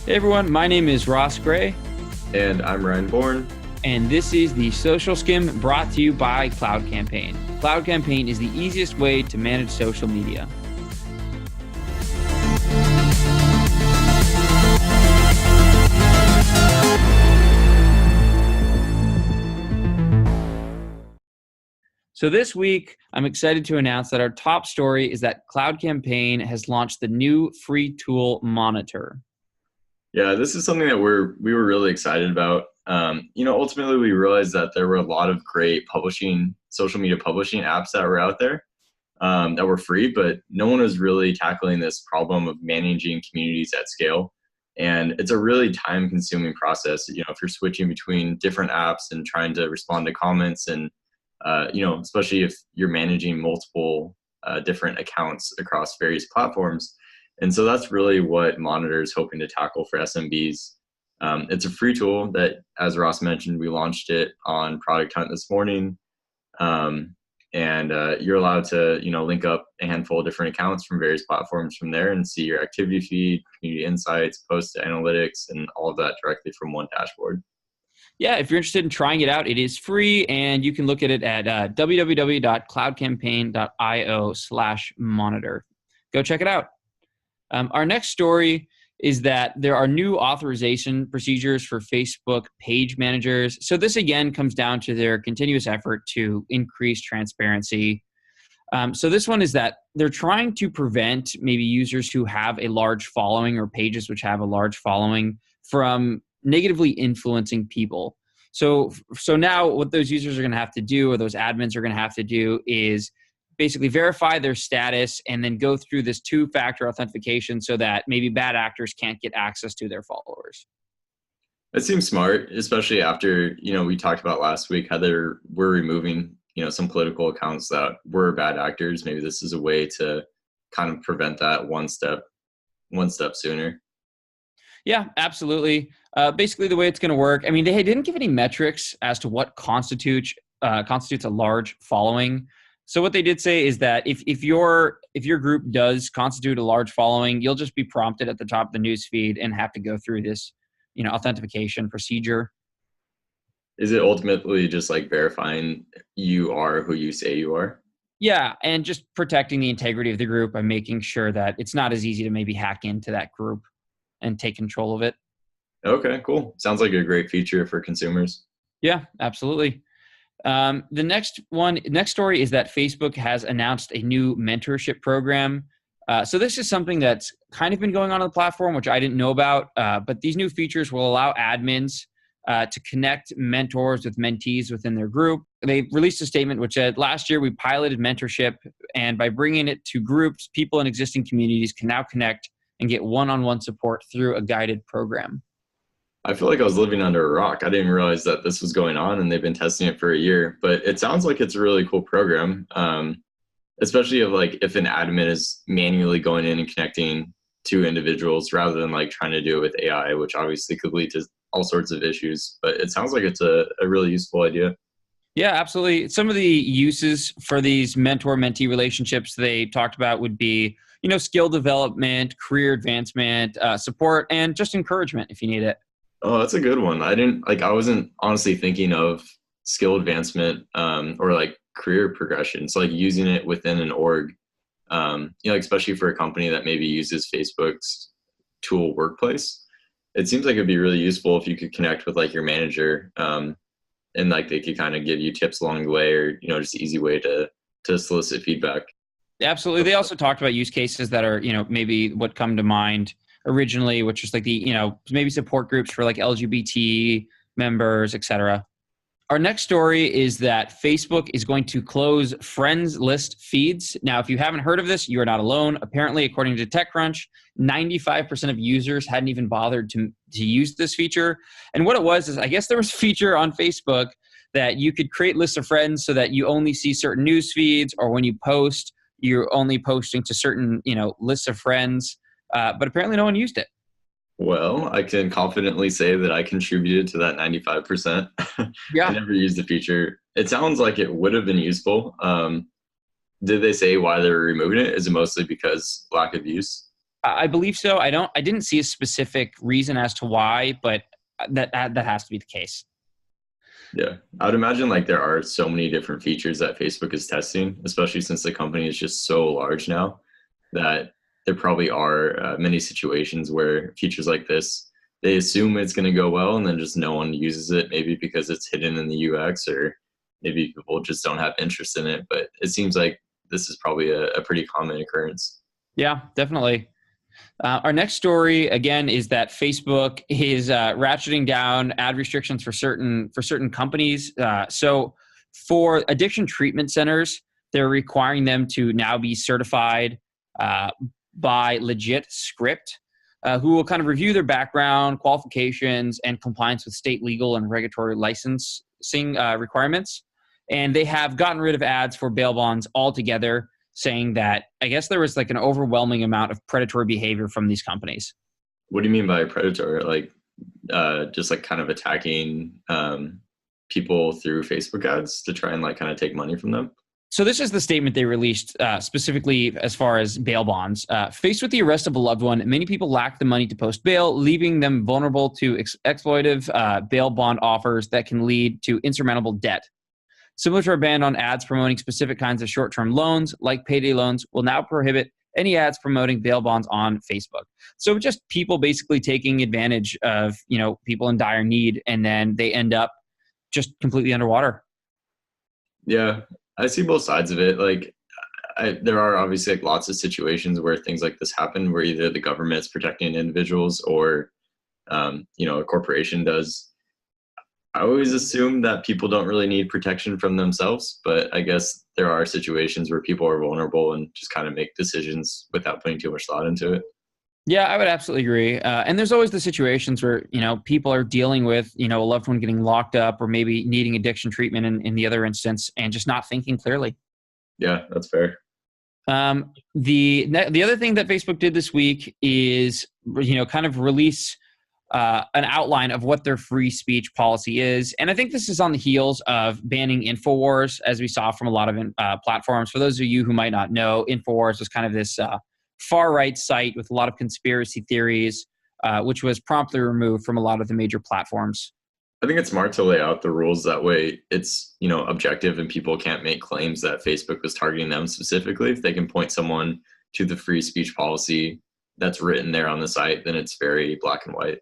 Hey everyone, my name is Ross Gray, And I'm Ryan Bourne. and this is the Social Skim brought to you by Cloud Campaign. Cloud Campaign is the easiest way to manage social media. So this week, I'm excited to announce that our top story is that Cloud Campaign has launched the new free tool Monitor. Yeah, this is something that we were really excited about. Ultimately we realized that there were a lot of great social media publishing apps that were out there that were free, but no one was really tackling this problem of managing communities at scale. And it's a really time-consuming process. If you're switching between different apps and trying to respond to comments, and especially if you're managing multiple different accounts across various platforms. And so that's really what Monitor is hoping to tackle for SMBs. It's a free tool that, as Ross mentioned, we launched it on Product Hunt this morning. And you're allowed to, link up a handful of different accounts from various platforms from there and see your activity feed, community insights, post analytics, and all of that directly from one dashboard. Yeah, if you're interested in trying it out, it is free, and you can look at it at www.cloudcampaign.io/monitor. Go check it out. Our next story is that there are new authorization procedures for Facebook page managers. So this again comes down to their continuous effort to increase transparency. So this one is that they're trying to prevent maybe users who have a large following or pages which have a large following from negatively influencing people. So now what those users are going to have to do, or those admins are going to have to do, is basically verify their status and then go through this two-factor authentication so that maybe bad actors can't get access to their followers. It seems smart, especially after, we talked about last week how we're removing, some political accounts that were bad actors. Maybe this is a way to kind of prevent that one step sooner. Yeah, absolutely. Basically, the way it's going to work, I mean, they didn't give any metrics as to what constitutes a large following. So what they did say is that if your group does constitute a large following, you'll just be prompted at the top of the news feed and have to go through this, authentication procedure. Is it ultimately just like verifying you are who you say you are? Yeah, and just protecting the integrity of the group by making sure that it's not as easy to maybe hack into that group and take control of it. Okay, cool. Sounds like a great feature for consumers. Yeah, absolutely. The next story is that Facebook has announced a new mentorship program. So this is something that's kind of been going on the platform, which I didn't know about. But these new features will allow admins to connect mentors with mentees within their group. They released a statement which said, last year we piloted mentorship, and by bringing it to groups, people in existing communities can now connect and get one-on-one support through a guided program. I feel like I was living under a rock. I didn't realize that this was going on, and they've been testing it for a year. But it sounds like it's a really cool program, especially if an admin is manually going in and connecting two individuals rather than trying to do it with AI, which obviously could lead to all sorts of issues. But it sounds like it's a really useful idea. Yeah, absolutely. Some of the uses for these mentor-mentee relationships they talked about would be, skill development, career advancement, support, and just encouragement if you need it. Oh, that's a good one. I wasn't honestly thinking of skill advancement or career progression. So using it within an org, especially for a company that maybe uses Facebook's tool Workplace. It seems like it'd be really useful if you could connect with your manager and they could kind of give you tips along the way, or, just an easy way to solicit feedback. Absolutely. They also talked about use cases that are, maybe what come to mind originally, which is maybe support groups for LGBT members, etc. Our next story is that Facebook is going to close friends list feeds. Now, if you haven't heard of this, you are not alone. Apparently, according to TechCrunch, 95% of users hadn't even bothered to use this feature. And what it was is, I guess there was a feature on Facebook that you could create lists of friends so that you only see certain news feeds, or when you post, you're only posting to certain, lists of friends. But apparently no one used it. Well, I can confidently say that I contributed to that 95%. Yeah. I never used the feature. It sounds like it would have been useful. Did they say why they were removing it? Is it mostly because lack of use? I believe so. I didn't see a specific reason as to why, but that has to be the case. Yeah, I would imagine like there are so many different features that Facebook is testing, especially since the company is just so large now, that there probably are many situations where features like this, they assume it's going to go well and then just no one uses it, maybe because it's hidden in the UX, or maybe people just don't have interest in it. But it seems like this is probably a pretty common occurrence. Yeah, definitely. Our next story again is that Facebook is ratcheting down ad restrictions for certain companies. So for addiction treatment centers, they're requiring them to now be certified by Legit Script, who will kind of review their background, qualifications, and compliance with state legal and regulatory licensing requirements. And they have gotten rid of ads for bail bonds altogether, saying that I guess there was like an overwhelming amount of predatory behavior from these companies. What do you mean by predator? Like just like kind of attacking people through Facebook ads to try and like kind of take money from them? So this is the statement they released specifically as far as bail bonds. Faced with the arrest of a loved one, many people lack the money to post bail, leaving them vulnerable to exploitive bail bond offers that can lead to insurmountable debt. Similar to our ban on ads promoting specific kinds of short-term loans, like payday loans, will now prohibit any ads promoting bail bonds on Facebook. So just people basically taking advantage of, people in dire need, and then they end up just completely underwater. Yeah, I see both sides of it. Like, there are obviously like lots of situations where things like this happen, where either the government is protecting individuals or, a corporation does. I always assume that people don't really need protection from themselves, but I guess there are situations where people are vulnerable and just kind of make decisions without putting too much thought into it. Yeah, I would absolutely agree. And there's always the situations where, people are dealing with, a loved one getting locked up or maybe needing addiction treatment in the other instance and just not thinking clearly. Yeah, that's fair. The other thing that Facebook did this week is, kind of release an outline of what their free speech policy is. And I think this is on the heels of banning InfoWars, as we saw from a lot of platforms. For those of you who might not know, InfoWars was kind of this far-right site with a lot of conspiracy theories, which was promptly removed from a lot of the major platforms. I think it's smart to lay out the rules that way. It's, objective, and people can't make claims that Facebook was targeting them specifically. If they can point someone to the free speech policy that's written there on the site, then it's very black and white.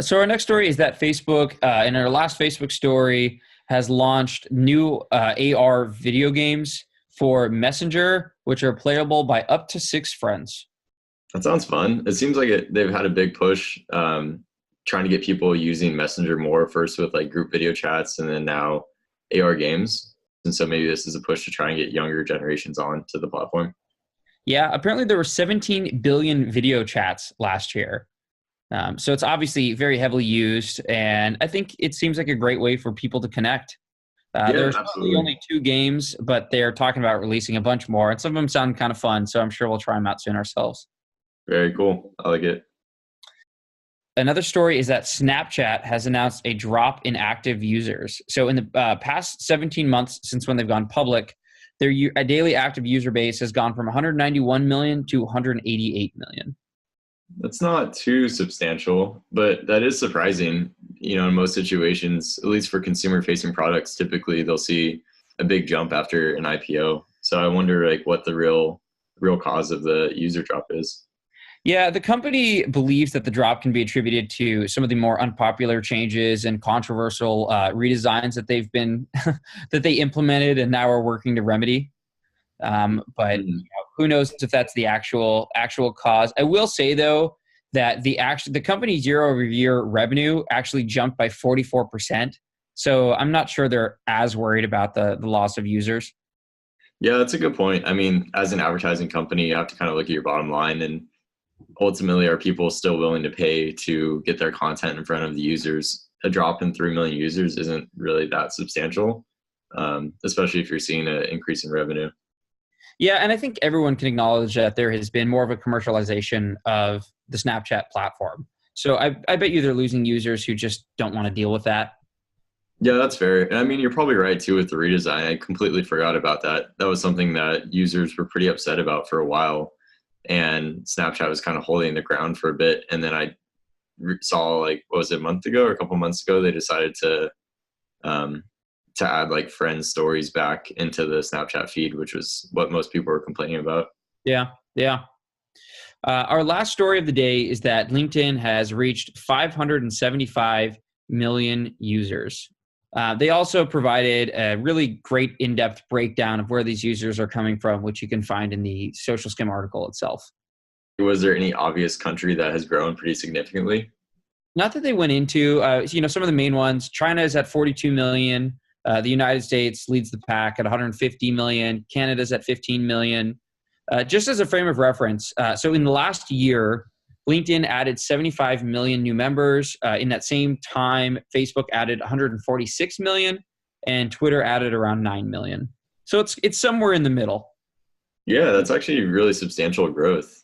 So our next story is that Facebook, in our last Facebook story, has launched new AR video games for Messenger, which are playable by up to 6 friends. That sounds fun. It seems like they've had a big push trying to get people using Messenger more, first with like group video chats and then now AR games. And so maybe this is a push to try and get younger generations on to the platform. Yeah, apparently there were 17 billion video chats last year. So it's obviously very heavily used, and I think it seems like a great way for people to connect. There's probably only 2 games, but they're talking about releasing a bunch more, and some of them sound kind of fun, so I'm sure we'll try them out soon ourselves. Very cool. I like it. Another story is that Snapchat has announced a drop in active users. So in the past 17 months since when they've gone public, their daily active user base has gone from 191 million to 188 million. That's not too substantial, but that is surprising. In most situations, at least for consumer-facing products, typically they'll see a big jump after an IPO. So I wonder, like, what the real cause of the user drop is. Yeah, the company believes that the drop can be attributed to some of the more unpopular changes and controversial redesigns that they've been that they implemented and now are working to remedy. But who knows if that's the actual cause. I will say though that the company's year-over-year revenue actually jumped by 44%. So I'm not sure they're as worried about the loss of users. Yeah, that's a good point. I mean, as an advertising company, you have to kind of look at your bottom line, and ultimately, are people still willing to pay to get their content in front of the users? A drop in 3 million users isn't really that substantial, especially if you're seeing an increase in revenue. Yeah, and I think everyone can acknowledge that there has been more of a commercialization of the Snapchat platform. So I bet you they're losing users who just don't want to deal with that. Yeah, that's fair. And I mean, you're probably right too with the redesign. I completely forgot about that. That was something that users were pretty upset about for a while. and Snapchat was kind of holding the ground for a bit. And then I saw, like, what was it, a month ago or a couple months ago, they decided um, to add like friend stories back into the Snapchat feed, which was what most people were complaining about. Yeah, yeah. Our last story of the day is that LinkedIn has reached 575 million users. They also provided a really great in-depth breakdown of where these users are coming from, which you can find in the Social Skim article itself. Was there any obvious country that has grown pretty significantly? Not that they went into, some of the main ones. China is at 42 million. The United States leads the pack at 150 million. Canada's at 15 million. Just as a frame of reference, so in the last year, LinkedIn added 75 million new members. In that same time, Facebook added 146 million, and Twitter added around 9 million. So it's somewhere in the middle. Yeah, that's actually really substantial growth.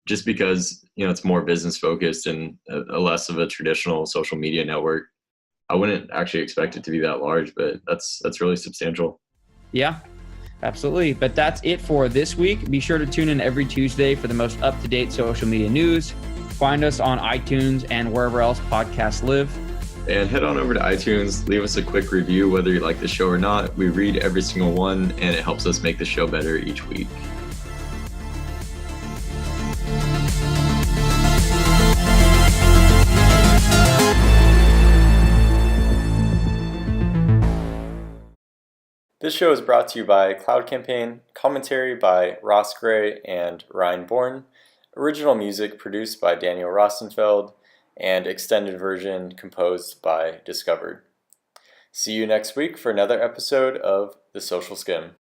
Just because, it's more business focused and a less of a traditional social media network. I wouldn't actually expect it to be that large, but that's really substantial. Yeah, absolutely. But that's it for this week. Be sure to tune in every Tuesday for the most up-to-date social media news. Find us on iTunes and wherever else podcasts live. And head on over to iTunes, leave us a quick review whether you like the show or not. We read every single one, and it helps us make the show better each week. This show is brought to you by Cloud Campaign, commentary by Ross Gray and Ryan Bourne, original music produced by Daniel Rosenfeld, and extended version composed by Discovered. See you next week for another episode of The Social Skim.